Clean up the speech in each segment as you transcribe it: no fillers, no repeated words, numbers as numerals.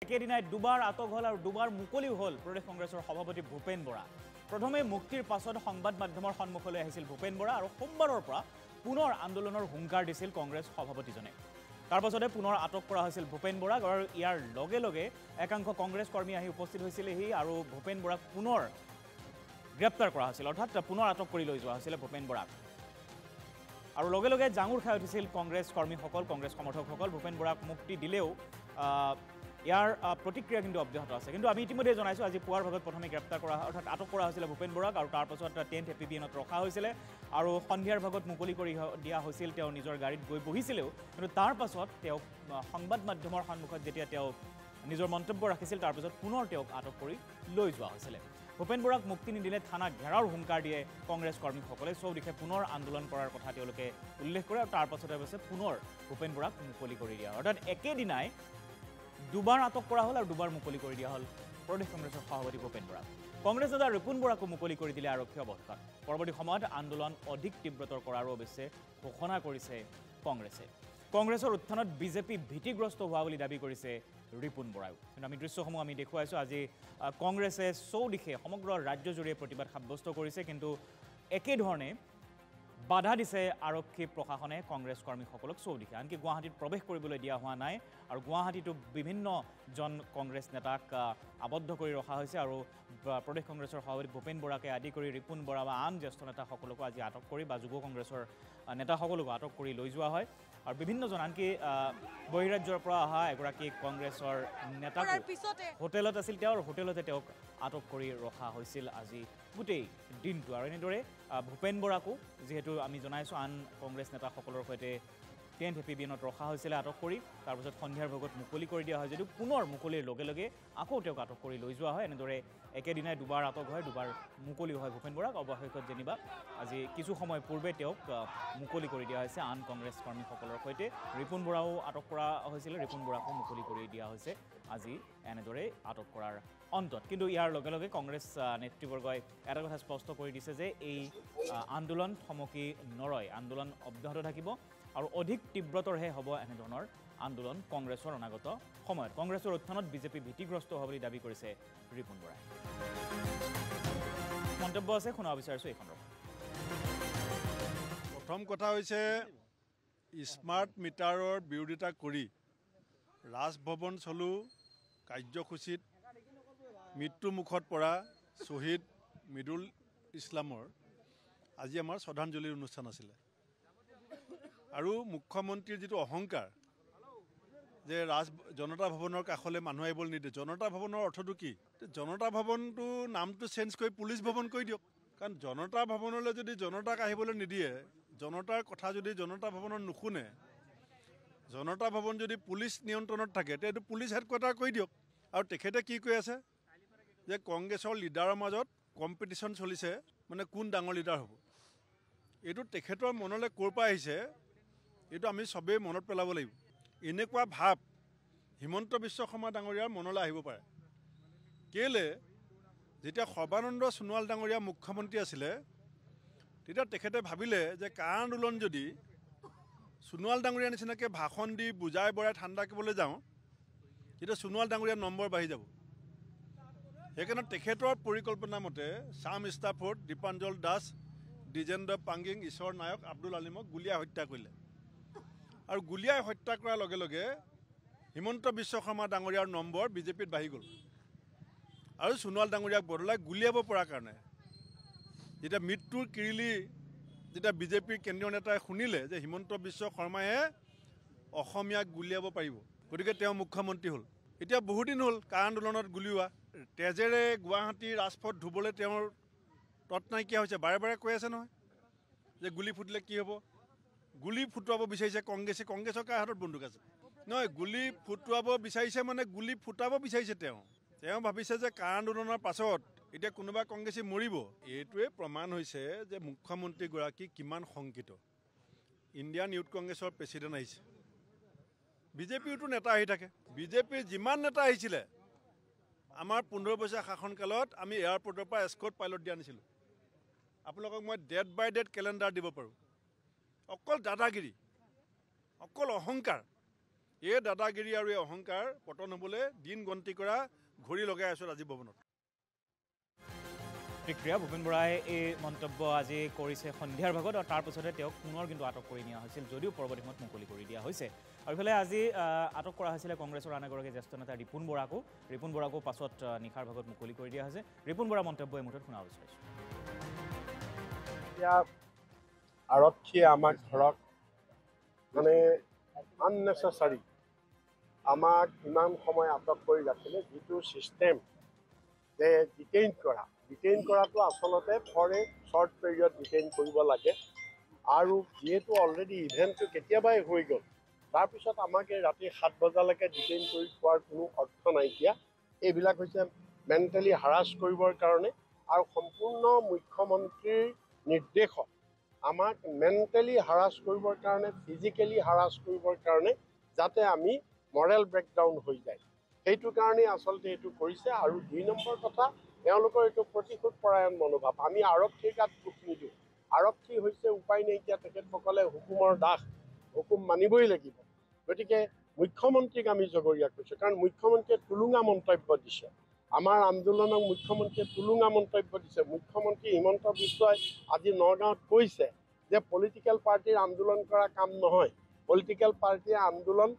একেদিনাই দুবাৰ আটক হল আৰু দুবাৰ মুকলিও হল প্ৰদেশ কংগ্ৰেছৰ সভাপতি ভূপেন বৰা। প্ৰথমে মুক্তিৰ পাছত সংবাদ মাধ্যমৰ সন্মুখলৈ আহিছিল ভূপেন বৰা আৰু সোমবাৰৰ পৰা পুনৰ আন্দোলনৰ হুংকাৰ দিছিল কংগ্ৰেছ সভাপতিজনে। তাৰ পাছতে পুনৰ আটক কৰা হৈছিল ভূপেন বৰাক আৰু ইয়াৰ লগে লগে একাংশ কংগ্ৰেছ কৰ্মী আহি উপস্থিত হৈছিলেহি আৰু ভূপেন বৰাক পুনৰ গ্ৰেপ্তাৰ কৰা হৈছিল, অৰ্থাৎ পুনৰ আটক কৰি লৈ যোৱা হৈছিল ভূপেন বৰাক। আৰু লগে লগে জাঙুৰ খাই উঠিছিল কংগ্ৰেছ কৰ্মীসকল, কংগ্ৰেছ সমৰ্থকসকল। ভূপেন বৰাক মুক্তি দিলেও ইয়াৰ প্ৰতিক্ৰিয়া কিন্তু অব্যাহত আছে। কিন্তু আমি ইতিমধ্যে জনাইছোঁ আজি পুৱাৰ ভাগত প্ৰথমে গ্ৰেপ্তাৰ কৰা অৰ্থাৎ আটক কৰা হৈছিলে ভূপেন বৰাক আৰু তাৰ পাছত 10th এপিবিএনত ৰখা হৈছিলে আৰু সন্ধিয়াৰ ভাগত মুকলি কৰি দিয়া হৈছিল। তেওঁ নিজৰ গাড়ীত গৈ বহিছিলেও, কিন্তু তাৰ পাছত তেওঁক সংবাদ মাধ্যমৰ সন্মুখত যেতিয়া তেওঁ নিজৰ মন্তব্য ৰাখিছিল তাৰ পাছত পুনৰ তেওঁক আটক কৰি লৈ যোৱা হৈছিলে। ভূপেন বৰাক মুক্তি নিদিলে থানাক ঘেৰাওৰ হুংকাৰ দিয়ে কংগ্ৰেছ কৰ্মীসকলে। চৌদিশে পুনৰ আন্দোলন কৰাৰ কথা তেওঁলোকে উল্লেখ কৰে আৰু তাৰ পাছতে অৱশ্যে পুনৰ ভূপেন বৰাক মুকলি কৰি দিয়া হয়। অৰ্থাৎ একেদিনাই দুবাৰ আটক কৰা হ'ল আৰু দুবাৰ মুকলি কৰি দিয়া হ'ল প্ৰদেশ কংগ্ৰেছৰ সভাপতি ভূপেন বৰাক। কংগ্ৰেছ নেতা ৰিপুন বৰাকো মুকলি কৰি দিলে আৰক্ষী অৱস্থাত। পৰৱৰ্তী সময়ত আন্দোলন অধিক তীব্ৰতৰ কৰাৰো অৱশ্যে ঘোষণা কৰিছে কংগ্ৰেছে। কংগ্ৰেছৰ উত্থানত বিজেপি ভীতিগ্ৰস্ত হোৱা বুলি দাবী কৰিছে ৰিপুন বৰায়ো। কিন্তু আমি দৃশ্যসমূহ আমি দেখুৱাইছোঁ। আজি কংগ্ৰেছে চৌদিশে সমগ্ৰ ৰাজ্যজুৰি প্ৰতিবাদ সাব্যস্ত কৰিছে, কিন্তু একেধৰণে বাধা দিছে আৰক্ষী প্ৰশাসনে কংগ্ৰেছ কৰ্মীসকলক চৌদিশে। আনকি গুৱাহাটীত প্ৰৱেশ কৰিবলৈ দিয়া হোৱা নাই আৰু গুৱাহাটীতো বিভিন্নজন কংগ্ৰেছ নেতাক আবদ্ধ কৰি ৰখা হৈছে আৰু প্ৰদেশ কংগ্ৰেছৰ সভাপতি ভূপেন বৰাকে আদি কৰি ৰিপুন বৰা বা আন জ্যেষ্ঠ নেতাসকলকো আজি আটক কৰি বা যুৱ কংগ্ৰেছৰ নেতাসকলকো আটক কৰি লৈ যোৱা হয়। আৰু বিভিন্নজন আনকি বহিৰাজ্যৰ পৰা অহা এগৰাকী কংগ্ৰেছৰ নেতাকো হোটেলত আছিল, তেওঁৰ হোটেলতে তেওঁক আটক কৰি ৰখা হৈছিল আজি গোটেই দিনটো। আৰু এনেদৰে ভূপেন বৰাকো যিহেতু আমি জনাইছোঁ আন কংগ্ৰেছ নেতাসকলৰ সৈতে 10th এপিবিএনত ৰখা হৈছিলে আটক কৰি, তাৰপিছত সন্ধিয়াৰ ভাগত মুকলি কৰি দিয়া হয় যদিও পুনৰ মুকলিৰ লগে লগে আকৌ তেওঁক আটক কৰি লৈ যোৱা হয়। এনেদৰে একেদিনাই দুবাৰ আটক হয়, দুবাৰ মুকলিও হয় ভূপেন বৰাক। অৱশেষত যেনিবা আজি কিছু সময় পূৰ্বে তেওঁক মুকলি কৰি দিয়া হৈছে আন কংগ্ৰেছ কৰ্মীসকলৰ সৈতে। ৰিপুন বৰাও আটক কৰা হৈছিলে, ৰিপুন বৰাকো মুকলি কৰি দিয়া হৈছে আজি এনেদৰে আটক কৰাৰ অন্তত। কিন্তু ইয়াৰ লগে লগে কংগ্ৰেছ নেতৃবৰ্গই এটা কথা স্পষ্ট কৰি দিছে যে এই আন্দোলন থমকি নৰয়, আন্দোলন অব্যাহত থাকিব আৰু অধিক তীব্ৰতৰহে হ'ব এনেধৰণৰ আন্দোলন কংগ্ৰেছৰ অনাগত সময়ত। কংগ্ৰেছৰ উত্থানত বিজেপি ভীতিগ্ৰস্ত হোৱা বুলি দাবী কৰিছে ৰিপুন বৰাই। মন্তব্য আছে, শুনাব বিচাৰিছোঁ এই সন্দৰ্ভত। প্ৰথম কথা হৈছে স্মাৰ্ট মিটাৰৰ বিৰোধিতা কৰি ৰাজভৱন চলো কাৰ্যসূচীত মৃত্যুমুখত পৰা শ্বহীদ মৃদুল ইছলামৰ আজি আমাৰ শ্ৰদ্ধাঞ্জলিৰ অনুষ্ঠান আছিলে। আৰু মুখ্যমন্ত্ৰীৰ যিটো অহংকাৰ যে জনতা ভৱনৰ কাষলৈ মানুহ আহিবলৈ নিদিয়ে, জনতা ভৱনৰ অৰ্থটো কি? জনতা ভৱনটো নামটো চেঞ্জ কৰি পুলিচ ভৱন কৰি দিয়ক। কাৰণ জনতা ভৱনলৈ যদি জনতাক আহিবলৈ নিদিয়ে, জনতাৰ কথা যদি জনতা ভৱনত নুশুনে, জনতা ভৱন যদি পুলিচ নিয়ন্ত্ৰণত থাকে তেতিয়া এইটো পুলিচ হেডকোৱাৰ্টাৰ কৰি দিয়ক। আৰু তেখেতে কি কৈ আছে যে কংগ্ৰেছৰ লিডাৰৰ মাজত কম্পিটিশ্যন চলিছে, মানে কোন ডাঙৰ লিডাৰ হ'ব। এইটো তেখেতৰ মনলৈ ক'ৰ পৰা আহিছে এইটো আমি চবেই মনত পেলাব লাগিব। এনেকুৱা ভাৱ হিমন্ত বিশ্ব শৰ্মা ডাঙৰীয়াৰ মনলৈ আহিব পাৰে। কেলৈ যেতিয়া সৰ্বানন্দ সোণোৱাল ডাঙৰীয়া মুখ্যমন্ত্ৰী আছিলে তেতিয়া তেখেতে ভাবিলে যে কা আন্দোলন যদি সোণোৱাল ডাঙৰীয়াৰ নিচিনাকৈ ভাষণ দি বুজাই বৰাই ঠাণ্ডা কৰিবলৈ যাওঁ তেতিয়া সোণোৱাল ডাঙৰীয়াৰ নম্বৰ বাঢ়ি যাব। সেইকাৰণে তেখেতৰ পৰিকল্পনা মতে শ্যাম ষ্টাফৰ্ড, দীপাঞ্জল দাস, দ্বিজেন্দ্ৰ পাংগিং, ঈশ্বৰ নায়ক, আব্দুল আলিমক গুলীয়াই হত্যা কৰিলে। আৰু গুলীয়াই হত্যা কৰাৰ লগে লগে হিমন্ত বিশ্ব শৰ্মা ডাঙৰীয়াৰ নম্বৰ বিজেপিত বাঢ়ি গ'ল। আৰু সোণোৱাল ডাঙৰীয়াক বদলাই গুলীয়াব পৰাৰ কাৰণে যেতিয়া মৃত্যুৰ কিৰিলি যেতিয়া বিজেপিৰ কেন্দ্ৰীয় নেতাই শুনিলে যে হিমন্ত বিশ্ব শৰ্মাইহে অসমীয়াক গুলীয়াব পাৰিব, গতিকে তেওঁ মুখ্যমন্ত্ৰী হ'ল। এতিয়া বহুদিন হ'ল কা আন্দোলনত গুলীওৱা, তেজেৰে গুৱাহাটী ৰাজপথ ধুবলৈ তেওঁৰ তৎ নাইকিয়া হৈছে। বাৰে বাৰে কৈ আছে নহয় যে গুলী ফুটিলে কি হ'ব। গুলী ফুটুৱাব বিচাৰিছে কংগ্ৰেছে, কংগ্ৰেছৰ কাৰ হাতত বন্দুক আছে? নহয়, গুলী ফুটুৱাব বিচাৰিছে মানে গুলী ফুটাব বিচাৰিছে তেওঁ ভাবিছে যে কা আন্দোলনৰ পাছত এতিয়া কোনোবা কংগ্ৰেছী মৰিব। এইটোৱে প্ৰমাণ হৈছে যে মুখ্যমন্ত্ৰীগৰাকী কিমান শংকিত। ইণ্ডিয়ান ইউথ কংগ্ৰেছৰ প্ৰেচিডেণ্ট আহিছে, বিজেপিওতো নেতা আহি থাকে। বিজেপিৰ যিমান নেতা আহিছিলে আমাৰ 15 বছৰীয়া শাসনকালত আমি এয়াৰপৰ্টৰ পৰা এস্কৰ্ট পাইলট দিয়া আনিছিলোঁ। আপোনালোকক মই ডেট বাই ডেট কেলেণ্ডাৰ দিব পাৰোঁ। অকল দাদাগিৰি, অকল অহংকাৰ। এই দাদাগিৰি আৰু এই অহংকাৰ পতন হ'বলৈ দিন গন্তি কৰা ঘড়ী লগাই আছোঁ ৰাজীৱ ভৱনত। প্ৰতিক্ৰিয়া ভূপেন বৰাই এই মন্তব্য আজি কৰিছে সন্ধিয়াৰ ভাগত আৰু তাৰ পাছতে তেওঁক পুনৰ কিন্তু আটক কৰি নিয়া হৈছিল যদিও পৰৱৰ্তী সময়ত মুকলি কৰি দিয়া হৈছে। আৰু ইফালে আজি আটক কৰা হৈছিলে কংগ্ৰেছৰ আন এগৰাকী জ্যেষ্ঠ নেতা ৰিপুণ বৰাকো পাছত নিশাৰ ভাগত মুকলি কৰি দিয়া হৈছে। ৰিপুণ বৰাৰ মন্তব্য এই মুহূৰ্তত শুনা বিচাৰিছোঁ। এতিয়া আৰক্ষীয়ে আমাক ধৰক মানে আননেচেচাৰী আমাক ইমান সময় আটক কৰি ৰাখিলে, যিটো ছিষ্টেম যে ডিটেইন কৰাটো আচলতে for a short period detain কৰিব লাগে। আৰু যিহেতু অলৰেডি ইভেণ্টটো কেতিয়াবাই হৈ গ'ল, তাৰপিছত আমাক এই ৰাতি 7 বজালৈকে ডিটেইন কৰি থোৱাৰ কোনো অৰ্থ নাইকিয়া। এইবিলাক হৈছে মেণ্টেলি হাৰাছ কৰিবৰ কাৰণে আৰু সম্পূৰ্ণ মুখ্যমন্ত্ৰীৰ নিৰ্দেশত আমাক মেণ্টেলি হাৰাছ কৰিবৰ কাৰণে, ফিজিকেলি হাৰাছ কৰিবৰ কাৰণে, যাতে আমি মৰেল ব্ৰেকডাউন হৈ যায়, সেইটো কাৰণেই আচলতে এইটো কৰিছে। আৰু 2 নম্বৰ কথা, তেওঁলোকৰ এইটো প্ৰতিশোধ পৰায়ণ মনোভাৱ। আমি আৰক্ষীৰ গাত দুখ নিদিওঁ। আৰক্ষী হৈছে উপায় নাইকিয়া, তেখেতসকলে হুকুমৰ দাস, হুকুম মানিবই লাগিব। গতিকে মুখ্যমন্ত্ৰীক আমি জগৰীয়া কৰিছোঁ, কাৰণ মুখ্যমন্ত্ৰীয়ে টুলুঙা মন্তব্য দিছে। আমাৰ আন্দোলনক মুখ্যমন্ত্ৰীয়ে টুলুঙা মন্তব্য দিছে। মুখ্যমন্ত্ৰী হিমন্ত বিশ্বই আজি নগাঁৱত কৈছে যে পলিটিকেল পাৰ্টিৰ আন্দোলন কৰা কাম নহয়, পলিটিকেল পাৰ্টিয়ে আন্দোলন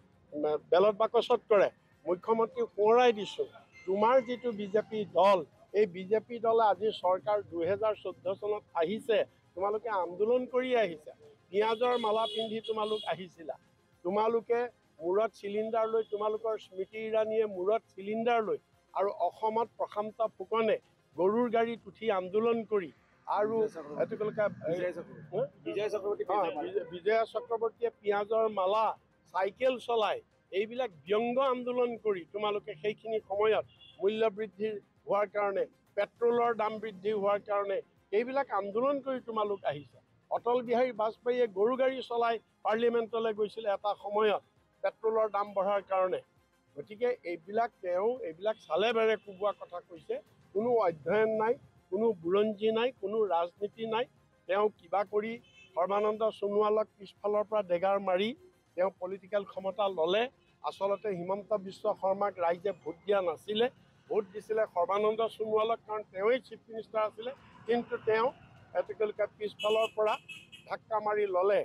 বেলট বাকচত কৰে। মুখ্যমন্ত্ৰীক সোঁৱৰাই দিছোঁ, তোমাৰ যিটো বিজেপি দল, এই বিজেপি দলে আজি চৰকাৰ 2014 চনত আহিছে, তোমালোকে আন্দোলন কৰি আহিছা। পিঁয়াজৰ মালা পিন্ধি তোমালোক আহিছিলা। তোমালোকে মূৰত চিলিণ্ডাৰ লৈ, তোমালোকৰ স্মৃতি ইৰাণীয়ে মূৰত চিলিণ্ডাৰ লৈ, আৰু অসমত প্ৰশান্ত ফুকনে গৰুৰ গাড়ীত উঠি আন্দোলন কৰি, আৰু বিজয়া চক্ৰৱৰ্তীয়ে পিঁয়াজৰ মালা, চাইকেল চলাই, এইবিলাক ব্যংগ আন্দোলন কৰি তোমালোকে সেইখিনি সময়ত মূল্য বৃদ্ধি হোৱাৰ কাৰণে, পেট্ৰলৰ দাম বৃদ্ধি হোৱাৰ কাৰণে এইবিলাক আন্দোলন কৰি তোমালোক আহিছা। অটল বিহাৰী বাজপেয়ীয়ে গৰু গাড়ী চলাই পাৰ্লিমেণ্টলৈ গৈছিলে এটা সময়ত পেট্ৰলৰ দাম বঢ়াৰ কাৰণে। গতিকে এইবিলাক চালে বেৰে কোবোৱা কথা কৈছে। কোনো অধ্যয়ন নাই, কোনো বুৰঞ্জী নাই, কোনো ৰাজনীতি নাই। তেওঁ কিবা কৰি সৰ্বানন্দ সোণোৱালক পিছফালৰ পৰা ডেগাৰ মাৰি তেওঁ পলিটিকেল ক্ষমতা ল'লে। আচলতে হিমন্ত বিশ্ব শৰ্মাক ৰাইজে ভোট দিয়া নাছিলে, ভোট দিছিলে সৰ্বানন্দ সোণোৱালক, কাৰণ তেওঁৱেই চিফ মিনিষ্টাৰ আছিলে। কিন্তু তেওঁ পিছফালৰ পৰা ধাক্কা মাৰি ল'লে।